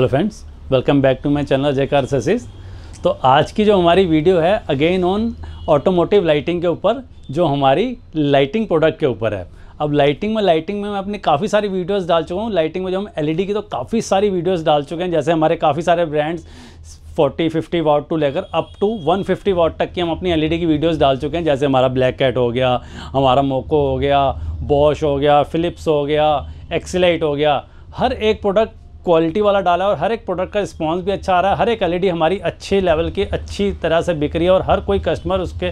Hello friends, welcome back to my channel Ajay car accessories. तो आज की जो हमारी वीडियो है अगेन ऑन ऑटोमोटिव लाइटिंग के ऊपर, जो हमारी लाइटिंग प्रोडक्ट के ऊपर है। अब लाइटिंग में मैं अपनी काफ़ी सारी वीडियोस डाल चुका हूँ। लाइटिंग में जो हम एलईडी की तो काफ़ी सारी वीडियोस डाल चुके हैं। जैसे हमारे काफ़ी सारे ब्रांड्स 40-50 वाट टू लेकर अप टू 150 वाट तक की हम अपनी एलईडी की वीडियोस डाल चुके हैं। जैसे हमारा ब्लैक कैट हो गया, हमारा मोको हो गया, बॉश हो गया, फिलिप्स हो गया, एक्सीलाइट हो गया। हर एक प्रोडक्ट क्वालिटी वाला डाला है और हर एक प्रोडक्ट का रिस्पांस भी अच्छा आ रहा है। हर एक एलईडी हमारी अच्छे लेवल की अच्छी तरह से बिक रही है और हर कोई कस्टमर उसके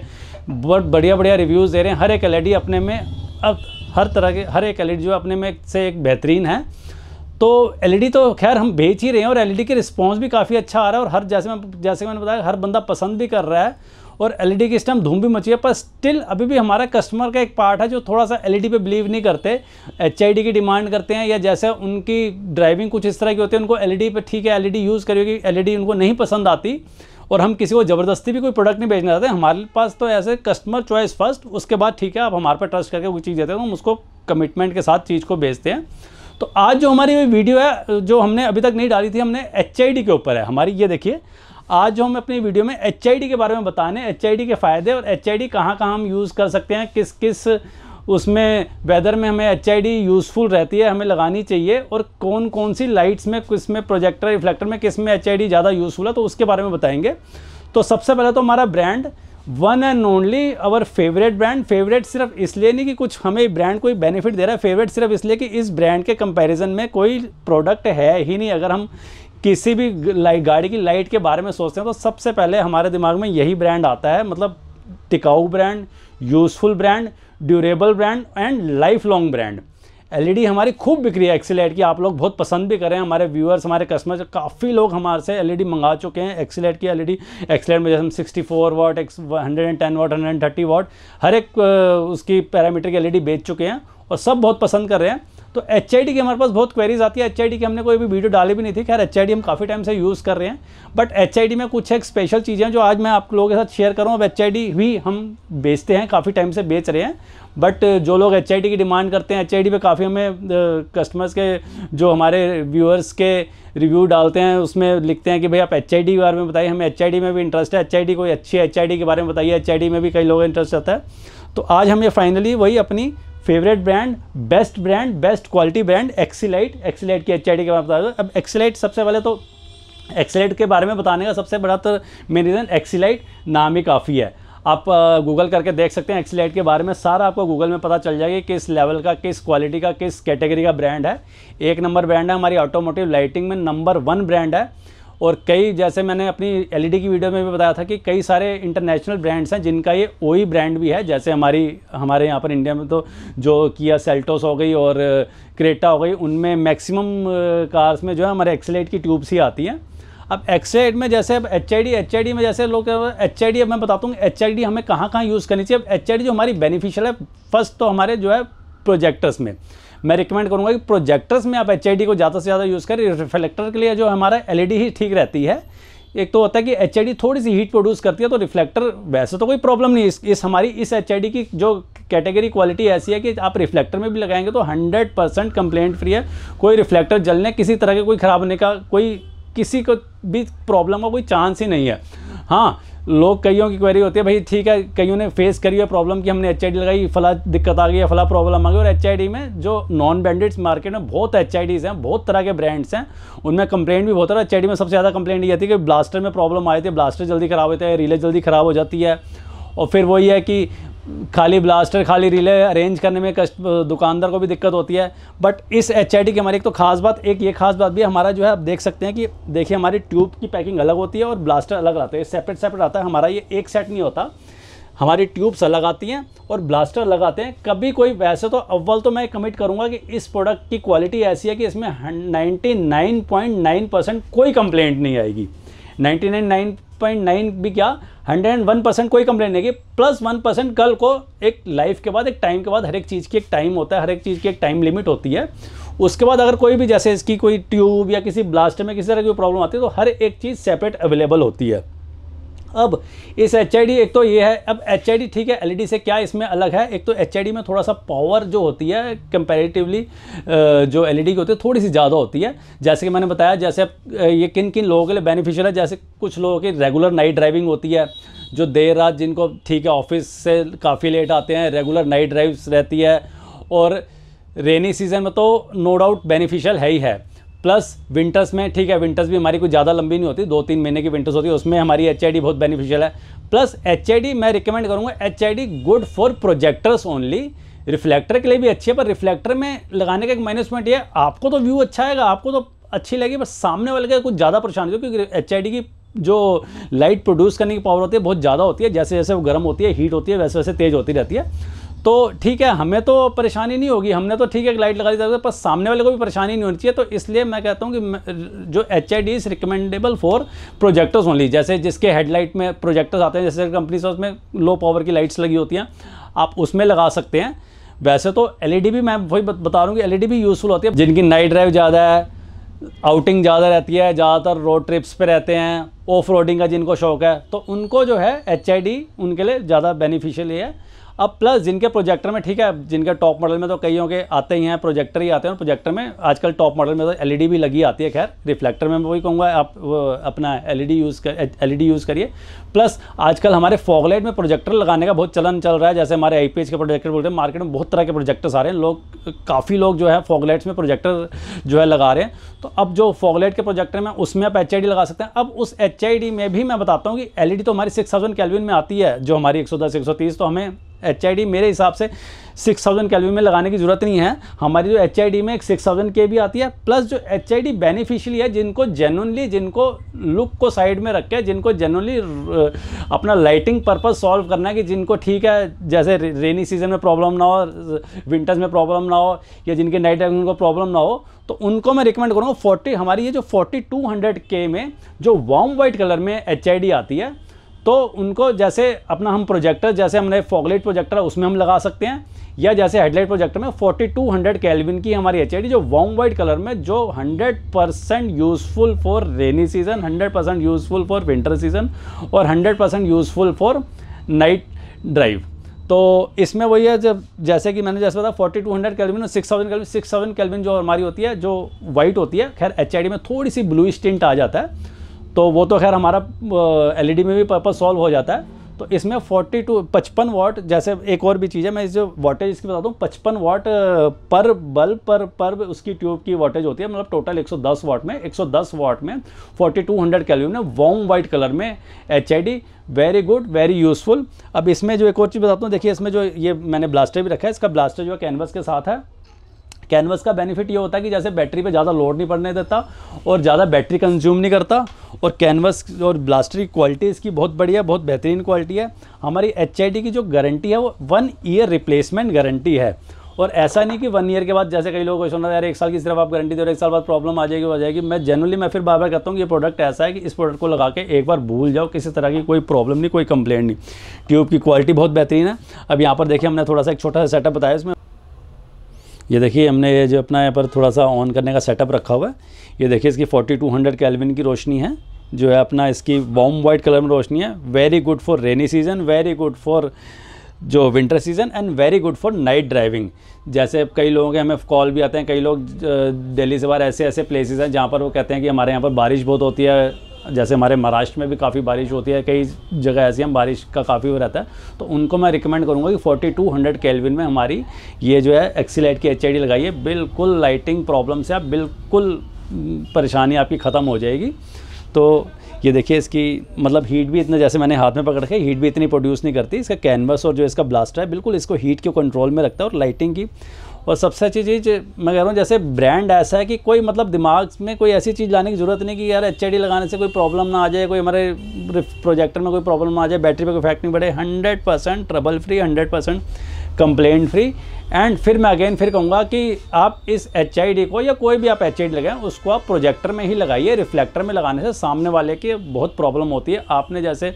बहुत बढ़िया रिव्यूज़ दे रहे हैं। हर एक एलईडी अपने में अब हर तरह के हर एक एलईडी जो अपने में से एक बेहतरीन है। तो एलईडी तो खैर हम बेच ही रहे हैं और एलईडी के रिस्पांस भी काफ़ी अच्छा आ रहा है और हर जैसे मैंने बताया हर बंदा पसंद भी कर रहा है और एलईडी की इस टाइम धूम भी मची है। पर स्टिल अभी भी हमारा कस्टमर का एक पार्ट है जो थोड़ा सा एलईडी पे बिलीव नहीं करते, एचआईडी की डिमांड करते हैं, या जैसे उनकी ड्राइविंग कुछ इस तरह की होती है, उनको एलईडी पे ठीक है एलईडी यूज़ करिएगी, एलईडी उनको नहीं पसंद आती और हम किसी को ज़बरदस्ती भी कोई प्रोडक्ट नहीं बेचना चाहते। हमारे पास तो ऐसे कस्टमर चॉइस फर्स्ट, उसके बाद ठीक है आप हमारे पर ट्रस्ट करके कोई चीज़ देते हैं तो हम उसको कमिटमेंट के साथ चीज़ को बेचते हैं। तो आज जो हमारी वीडियो है जो हमने अभी तक नहीं डाली थी, हमने एचआईडी के ऊपर है हमारी। ये देखिए, आज जो हम अपनी वीडियो में एचआईडी के बारे में बताने, एचआईडी के फ़ायदे और एचआईडी कहाँ हम यूज़ कर सकते हैं, किस किस उसमें वेदर में हमें एचआईडी यूज़फुल रहती है, हमें लगानी चाहिए, और कौन कौन सी लाइट्स में, किस में प्रोजेक्टर रिफ्लेक्टर में, किस में एचआईडी ज़्यादा यूज़फुल है, तो उसके बारे में बताएंगे। तो सबसे पहले तो हमारा brand one and only our favourite brand. Favourite सिर्फ इसलिए नहीं कि कुछ हमें ब्रांड कोई बेनिफिट दे रहा है, फेवरेट सिर्फ इसलिए कि इस ब्रांड के कंपैरिजन में कोई प्रोडक्ट है ही नहीं। अगर हम किसी भी गाड़ी की लाइट के बारे में सोचते हैं तो सबसे पहले हमारे दिमाग में यही ब्रांड आता है। मतलब टिकाऊ brand, useful brand, durable brand and life long brand. LED हमारी खूब बिक रही है एक्सीलाइट की, आप लोग बहुत पसंद भी कर रहे हैं। हमारे व्यूअर्स, हमारे कस्टमर्स, काफ़ी लोग हमारे से एलईडी मंगा चुके हैं एक्सीलाइट की एलईडी। एक्सीलाइट में जैसे हम 64 वाट, 110 वाट, 130 वाट हर एक उसकी पैरामीटर की एलईडी बेच चुके हैं और सब बहुत पसंद कर रहे हैं। तो एचआईडी की हमारे पास बहुत क्वेरीज आती है। एचआईडी की हमने कोई भी वीडियो डाली भी नहीं थी। खैर एचआईडी हम काफ़ी टाइम से यूज़ कर रहे हैं, बट एचआईडी में कुछ एक स्पेशल चीज़ें जो आज मैं आप लोगों के साथ शेयर करूँ। अब एचआईडी भी हम बेचते हैं, काफ़ी टाइम से बेच रहे हैं, बट जो लोग एचआईडी की डिमांड करते हैं, एचआईडी पे काफ़ी हमें कस्टमर्स के जो हमारे व्यूअर्स के रिव्यू डालते हैं उसमें लिखते हैं कि भाई आप एचआईडी के बारे में बताइए, हमें एचआईडी में भी इंटरेस्ट है, एचआईडी कोई अच्छी एचआईडी के बारे में बताइए। एचआईडी में भी कई लोगों का इंटरेस्ट आता है। तो आज हम ये फाइनली वही अपनी favourite brand, best quality brand Excelite की एचआईडी के बारे में बता दो। अब एक्सीलाइट, सबसे पहले तो एक्सीलाइट के बारे में बताने का सबसे बड़ा तो मेन रीज़न एक्सीलाइट नाम ही काफ़ी है। आप गूगल करके देख सकते हैं एक्सीलाइट के बारे में, सारा आपको गूगल में पता चल जाएगा किस लेवल का, किस क्वालिटी का, किस कैटेगरी का ब्रांड है। एक नंबर ब्रांड है, हमारी ऑटोमोटिव लाइटिंग में नंबर 1 ब्रांड है। और कई, जैसे मैंने अपनी एलईडी की वीडियो में भी बताया था कि कई सारे इंटरनेशनल ब्रांड्स हैं जिनका ये ओई ब्रांड भी है। जैसे हमारे यहाँ पर इंडिया में तो जो किया सेल्टोस हो गई और क्रेटा हो गई, उनमें मैक्सिमम कार्स में जो है हमारे एक्सीलाइट की ट्यूब्स ही आती हैं। अब एक्सीलाइट में जैसे अब एचआईडी में जैसे लोग एचआईडी, अब मैं बताता हूँ एचआईडी हमें कहाँ यूज़ करनी चाहिए। अब एचआईडी जो हमारी बेनिफिशियल है, फर्स्ट तो हमारे जो है प्रोजेक्टर्स में मैं रिकमेंड करूंगा कि प्रोजेक्टर्स में आप एचआईडी को ज़्यादा से ज़्यादा यूज़ करें। रिफ्लेक्टर के लिए जो हमारा एलईडी ही ठीक रहती है। एक तो होता है कि एचआईडी थोड़ी सी हीट प्रोड्यूस करती है, तो रिफ्लेक्टर वैसे तो कोई प्रॉब्लम नहीं है। हमारी इस एचआईडी की जो कैटेगरी क्वालिटी ऐसी है कि आप रिफ्लेक्टर में भी लगाएंगे तो 100% कंप्लेंट फ्री है। कोई रिफ्लेक्टर जलने, किसी तरह के कोई ख़राब होने का, कोई किसी को भी प्रॉब्लम का कोई चांस ही नहीं है। हाँ, लोग कईयों की क्वेरी होती है, भाई ठीक है कईयों ने फेस करी है प्रॉब्लम कि हमने एचआईडी लगाई, फला दिक्कत आ गई है, फला प्रॉब्लम आ गई। और एचआईडी में जो नॉन ब्रांडेड मार्केट में बहुत एचआईडीज़ हैं, बहुत तरह के ब्रांड्स हैं, उनमें कंप्लेंट भी बहुत है। एचआईडी में सबसे ज़्यादा कंप्लेंट ये आती है कि ब्लास्टर में प्रॉब्लम आई थी, ब्लास्टर जल्दी ख़राब होता है, रिले जल्दी ख़राब हो जाती है। और फिर वही है कि खाली ब्लास्टर, खाली रिले अरेंज करने में दुकानदार को भी दिक्कत होती है। बट इस एचआईडी की हमारी एक तो खास बात, एक ये खास बात भी हमारा जो है, आप देख सकते हैं कि देखिए हमारी ट्यूब की पैकिंग अलग होती है और ब्लास्टर अलग आता है, सेपरेट आता है। हमारा ये एक सेट नहीं होता, हमारी ट्यूब्स अलग आती हैं और ब्लास्टर अलग आते हैं। कभी कोई, वैसे तो अव्वल तो मैं कमिट करूंगा कि इस प्रोडक्ट की क्वालिटी ऐसी है कि इसमें 99.9% कोई कंप्लेंट नहीं आएगी। 99.9 भी क्या, 101% कोई कंप्लेंट नहीं है। प्लस 1% कल को एक लाइफ के बाद, एक टाइम के बाद, हर एक चीज़ की एक टाइम होता है, हर एक चीज़ की एक टाइम लिमिट होती है। उसके बाद अगर कोई भी, जैसे इसकी कोई ट्यूब या किसी ब्लास्टर में किसी तरह की प्रॉब्लम आती है तो हर एक चीज़ सेपरेट अवेलेबल होती है। अब इस HID एक तो ये है, अब HID ठीक है LED से क्या इसमें अलग है, एक तो HID में थोड़ा सा पावर जो होती है कंपैरेटिवली जो LED की होती है थोड़ी सी ज़्यादा होती है। जैसे कि मैंने बताया, जैसे ये किन किन लोगों के लिए बेनिफिशियल है, जैसे कुछ लोगों की रेगुलर नाइट ड्राइविंग होती है, जो देर रात जिनको ठीक है ऑफिस से काफ़ी लेट आते हैं, रेगुलर नाइट ड्राइव्स रहती है, और रेनी सीजन में तो नो डाउट बेनिफिशियल है ही है। प्लस विंटर्स में ठीक है, विंटर्स भी हमारी कुछ ज़्यादा लंबी नहीं होती, 2-3 महीने की विंटर्स होती है, उसमें हमारी HID बहुत बेनिफिशियल है। प्लस HID मैं रिकमेंड करूँगा, HID good for projectors only. Reflector के लिए भी अच्छी है, पर रिफ्लेक्टर में लगाने का एक माइनस पॉइंट ये है, आपको तो व्यू अच्छा आएगा, आपको तो अच्छी लगेगी, बस सामने वाले का कुछ ज़्यादा परेशानी होती है, क्योंकि HID की जो लाइट प्रोड्यूस करने की पावर होती है बहुत ज़्यादा होती है। जैसे जैसे वो गर्म होती है, हीट होती है, वैसे वैसे तेज़ होती रहती है। तो ठीक है, हमें तो परेशानी नहीं होगी, हमने तो ठीक है लाइट लगा दी जाती है, पर सामने वाले को भी परेशानी नहीं होनी चाहिए। तो इसलिए मैं कहता हूँ कि जो HID is recommendable for projectors only. जैसे जिसके हेडलाइट में प्रोजेक्टर्स आते हैं, जैसे कंपनी से उसमें लो पावर की लाइट्स लगी होती हैं, आप उसमें लगा सकते हैं। वैसे तो LED भी मैं वही बता रहा हूँ कि LED भी यूज़फुल होती है, जिनकी नाइट ड्राइव ज़्यादा है, आउटिंग ज़्यादा रहती है, ज़्यादातर रोड ट्रिप्स पे रहते हैं, ऑफ रोडिंग का जिनको शौक है, तो उनको जो है HID उनके लिए ज़्यादा बेनिफिशियल है। अब प्लस जिनके प्रोजेक्टर में ठीक है, जिनके टॉप मॉडल में तो कईयों के आते ही हैं, प्रोजेक्टर ही आते हैं, और प्रोजेक्टर में आजकल टॉप मॉडल में तो LED भी लगी आती है। खैर रिफ्लेक्टर में मैं वही कहूँगा, आप अपना LED यूज़ करिए। प्लस आजकल हमारे फॉगलाइट में प्रोजेक्टर लगाने का बहुत चलन चल रहा है। जैसे हमारे IPH के प्रोजेक्टर बोलते हैं, मार्केट में बहुत तरह के प्रोजेक्टर्स आ रहे हैं, काफ़ी लोग जो है फॉगलाइट्स में प्रोजेक्टर जो है लगा रहे हैं। तो अब जो फॉगलाइट के प्रोजेक्टर में उसमें आप HID लगा सकते हैं। अब उस HID में भी मैं बताता हूँ कि LED तो हमारी 6000 केल्विन में आती है, जो हमारी 110 130, तो हमें HID मेरे हिसाब से 6000 केल्विन में लगाने की ज़रूरत नहीं है। हमारी जो HID में एक 6000 के भी आती है। प्लस जो HID बेनिफिशियली है, जिनको जेन्युइनली, जिनको लुक को साइड में रख के, जिनको जेन्युइनली अपना लाइटिंग पर्पस सॉल्व करना है, कि जिनको ठीक है जैसे रेनी सीजन में प्रॉब्लम ना हो, विंटर्स में प्रॉब्लम ना हो, या जिनके नाइट ड्राइविंग को प्रॉब्लम ना हो, तो उनको मैं रिकमेंड करूँगा हमारी ये जो 4200K में जो वार्म वाइट कलर में HID आती है, तो उनको जैसे अपना हम प्रोजेक्टर, जैसे हमने फॉगलाइट प्रोजेक्टर उसमें हम लगा सकते हैं, या जैसे हेडलाइट प्रोजेक्टर में 4200 केल्विन की हमारी HID जो वार्म वाइट कलर में, जो 100% useful for rainy season, 100% useful for winter season, और 100% यूज़फुल फॉर नाइट ड्राइव। तो इसमें वही है, जब जैसे कि मैंने जैसे बताया 4200 केल्विन और 6000 केल्विन जो हमारी होती है, जो वाइट होती है, खैर HID में थोड़ी सी ब्लू टिंट आ जाता है, तो वो तो खैर हमारा LED में भी पर्पस सॉल्व हो जाता है। तो इसमें 55 वाट, जैसे एक और भी चीज़ है, मैं इस जो वाटेज इसकी बताता हूँ, 55 वाट पर बल्ब पर उसकी ट्यूब की वाटेज होती है, मतलब टोटल 110 वाट में 4200 केल्विन में वार्म वाइट कलर में HID, very good, very useful. अब इसमें जो एक और चीज़ बताता हूँ, देखिए इसमें जो ये मैंने ब्लास्टर भी रखा है, इसका ब्लास्टर जो है कैनवस के साथ है। कैनवस का बेनिफिट ये होता है कि जैसे बैटरी पे ज़्यादा लोड नहीं पड़ने देता और ज़्यादा बैटरी कंज्यूम नहीं करता, और कैनवस और ब्लास्टर की क्वालिटी इसकी बहुत बढ़िया, बहुत बेहतरीन क्वालिटी है। हमारी HID की जो गारंटी है वो 1 ईयर रिप्लेसमेंट गारंटी है, और ऐसा नहीं कि 1 ईयर के बाद, जैसे कई लोगों को सुना यार 1 साल की सिर्फ आप गारंटी दे रहे हो, 1 साल बाद प्रॉब्लम आ जाएगी। मैं जनरली मैं फिर बार बार कहता हूँ कि ये प्रोडक्ट ऐसा है कि इस प्रोडक्ट को लगा के एक बार भूल जाओ, किसी तरह की कोई प्रॉब्लम नहीं, कोई कंप्लेंट नहीं। ट्यूब की क्वालिटी बहुत बेहतरीन है। अब यहाँ पर देखिए हमने थोड़ा सा एक छोटा सा सेटअप बताया इसमें, ये देखिए हमने ये जो अपना यहाँ पर थोड़ा सा ऑन करने का सेटअप रखा हुआ है। ये देखिए इसकी 4200 केल्विन की रोशनी है, जो है अपना इसकी वार्म वाइट कलर में रोशनी है। Very good for rainy season, very good for जो winter season, and very good for night driving. जैसे कई लोगों के हमें कॉल भी आते हैं, कई लोग दिल्ली से बाहर ऐसे प्लेसेस हैं जहाँ पर वो कहते हैं कि हमारे यहाँ पर बारिश बहुत होती है, जैसे हमारे महाराष्ट्र में भी काफ़ी बारिश होती है, कई जगह ऐसी हम बारिश का काफ़ी वो रहता है। तो उनको मैं रिकमेंड करूँगा कि 4200 केल्विन में हमारी ये जो है एक्सीलाइट की HID लगाइए। बिल्कुल लाइटिंग प्रॉब्लम से आप बिल्कुल परेशानी आपकी ख़त्म हो जाएगी। तो ये देखिए इसकी मतलब हीट भी इतना, जैसे मैंने हाथ में पकड़ रखा है, हीट भी इतनी प्रोड्यूस नहीं करती। इसका कैनवस और जो इसका ब्लास्टर है बिल्कुल इसको हीट के कंट्रोल में रखता है, और लाइटिंग की। और सबसे अच्छी चीज़ मैं कह रहा हूँ, जैसे ब्रांड ऐसा है कि कोई मतलब दिमाग में कोई ऐसी चीज़ लाने की ज़रूरत नहीं कि यार HID लगाने से कोई प्रॉब्लम ना आ जाए, कोई हमारे प्रोजेक्टर में कोई प्रॉब्लम ना आ जाए, बैटरी पे कोई इफेक्ट नहीं पड़े। 100% trouble free, 100% complaint free. And फिर मैं अगेन फिर कहूँगा कि आप इस HID को, या कोई भी आप HID लगाएं, उसको आप प्रोजेक्टर में ही लगाइए। रिफ्लेक्टर में लगाने से सामने वाले की बहुत प्रॉब्लम होती है। आपने जैसे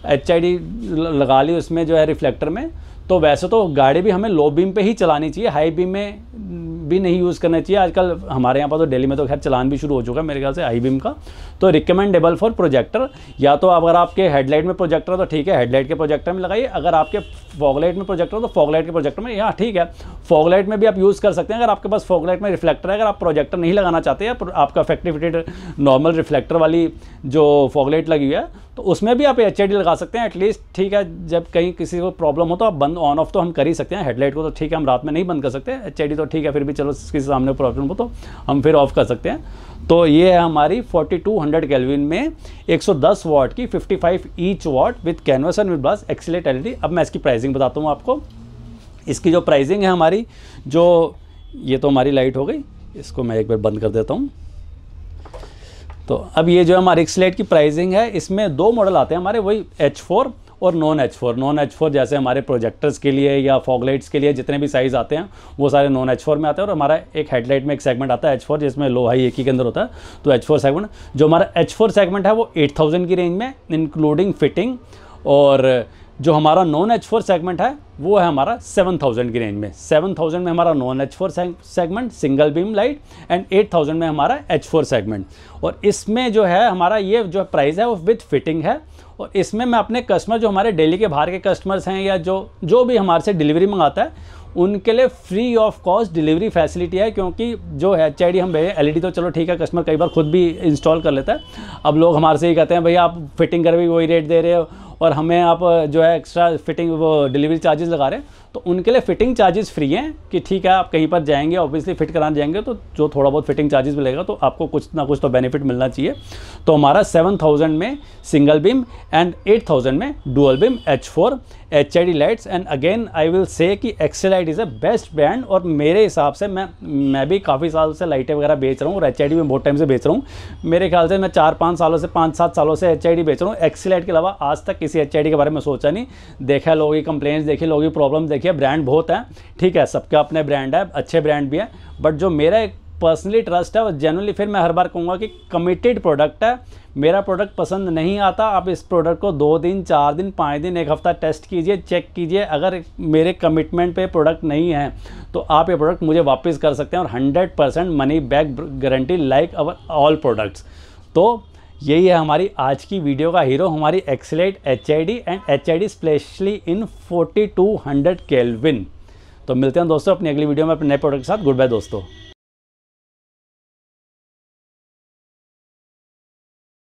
HID लगा ली उसमें जो है रिफ्लेक्टर में, तो वैसे तो गाड़ी भी हमें लो बीम पे ही चलानी चाहिए, हाई बीम में भी नहीं यूज़ करना चाहिए। आजकल हमारे यहाँ पर तो दिल्ली में तो खैर चलान भी शुरू हो चुका है मेरे ख्याल से हाई बीम का। तो रिकमेंडेबल फॉर प्रोजेक्टर, या तो अगर आपके हेडलाइट में प्रोजेक्टर है तो ठीक है, हेडलाइट के प्रोजेक्टर में लगाइए। अगर आपके फॉगलाइट में प्रोजेक्टर हो तो फॉगलाइट के प्रोजेक्टर में, या ठीक है फॉगलाइट में भी आप यूज़ कर सकते हैं अगर आपके पास फॉगलाइट में रिफ्लेक्टर है। अगर आप प्रोजेक्टर नहीं लगाना चाहते हैं, आपका फैक्ट्री फिटेड नॉर्मल रिफ्लेक्टर वाली जो फॉगलाइट लगी हुई है, तो उसमें भी आप HID लगा सकते हैं एटलीस्ट, ठीक है। जब कहीं किसी को प्रॉब्लम हो तो आप बंद ऑन ऑफ तो हम कर ही सकते हैं। हेडलाइट को तो ठीक है हम रात में नहीं बंद कर सकते, HID तो ठीक है, फिर भी चलो किसी सामने प्रॉब्लम हो तो हम फिर ऑफ कर सकते हैं। तो ये है हमारी 4200 केल्विन में 110 वाट की 55 each watt with canvas and with brush Excelite LED। अब मैं इसकी प्राइसिंग बताता हूँ आपको। इसकी जो प्राइसिंग है हमारी, जो ये तो हमारी लाइट हो गई, इसको मैं एक बार बंद कर देता हूँ। तो अब ये जो हमारी एक्सीलेट की प्राइसिंग है, इसमें 2 मॉडल आते हैं हमारे, वही H4 और नॉन H4 जैसे हमारे प्रोजेक्टर्स के लिए या फॉगलाइट्स के लिए जितने भी साइज़ आते हैं वो सारे नॉन H4 में आते हैं। और हमारा एक हेडलाइट में एक सेगमेंट आता है H4 जिसमें लो हाई एक ही के अंदर होता है। तो H4 सेगमेंट, जो हमारा H4 सेगमेंट है वो 8000 की रेंज में इंक्लूडिंग फिटिंग, और जो हमारा नॉन H4 सेगमेंट है वो है हमारा 7000 की रेंज में। 7000 में हमारा non H4 segment single beam light and 8000 में हमारा H4 सेगमेंट। और इसमें जो है हमारा ये जो प्राइस है वो विद फिटिंग है। और इसमें मैं अपने कस्टमर, जो हमारे दिल्ली के बाहर के कस्टमर्स हैं या जो भी हमारे से डिलीवरी मंगाता है, उनके लिए free of cost delivery facility है। क्योंकि जो HID हम भेजें, LED तो चलो ठीक है कस्टमर कई बार खुद भी इंस्टॉल कर लेता है। अब लोग हमारे से ही कहते हैं भैया आप फिटिंग कर भी वही रेट दे रहे हो और हमें आप जो है एक्स्ट्रा फिटिंग वो डिलीवरी चार्जेस लगा रहे हैं। तो उनके लिए फ़िटिंग चार्जेस फ्री हैं कि ठीक है आप कहीं पर जाएंगे ऑब्वियसली फिट कराने जाएंगे तो जो थोड़ा बहुत फिटिंग चार्जेस मिलेगा तो आपको कुछ ना कुछ तो बेनिफिट मिलना चाहिए। तो हमारा 7000 में सिंगल बीम एंड 8000 में dual beam H4 HID lights. And again I will say कि एक्सेलाइट इज़ अ बेस्ट ब्रांड। और मेरे हिसाब से मैं भी काफ़ी साल से लाइटें वगैरह बेच रहा हूँ और HID में बहुत टाइम से बेच रहा हूँ। मेरे ख्याल से मैं 4-5 सालों से 5-7 सालों से HID बेच रहा हूँ। एक्सेलाइट के अलावा आज तक किसी HID के बारे में सोचा नहीं। देखा लोगों की कंप्लेंट्स देखी, लोगों की प्रॉब्लम देखी। ब्रांड बहुत है, ठीक है, सबका अपने ब्रांड है, अच्छे ब्रांड भी है, बट जो मेरा एक पर्सनली ट्रस्ट है वो जेन्युइनली, फिर मैं हर बार कहूँगा कि कमिटेड प्रोडक्ट है। मेरा प्रोडक्ट पसंद नहीं आता, आप इस प्रोडक्ट को 2 दिन 4 दिन 5 दिन 1 हफ्ता टेस्ट कीजिए, चेक कीजिए। अगर मेरे कमिटमेंट पे प्रोडक्ट नहीं है तो आप ये प्रोडक्ट मुझे वापस कर सकते हैं और 100% money back guarantee like our all products. तो यही है हमारी आज की वीडियो का हीरो, हमारी एक्सीलेट HID and HID specially in 4200 kelvin. तो मिलते हैं दोस्तों अपनी अगली वीडियो में अपने नए प्रोडक्ट के साथ। गुड बाय दोस्तों।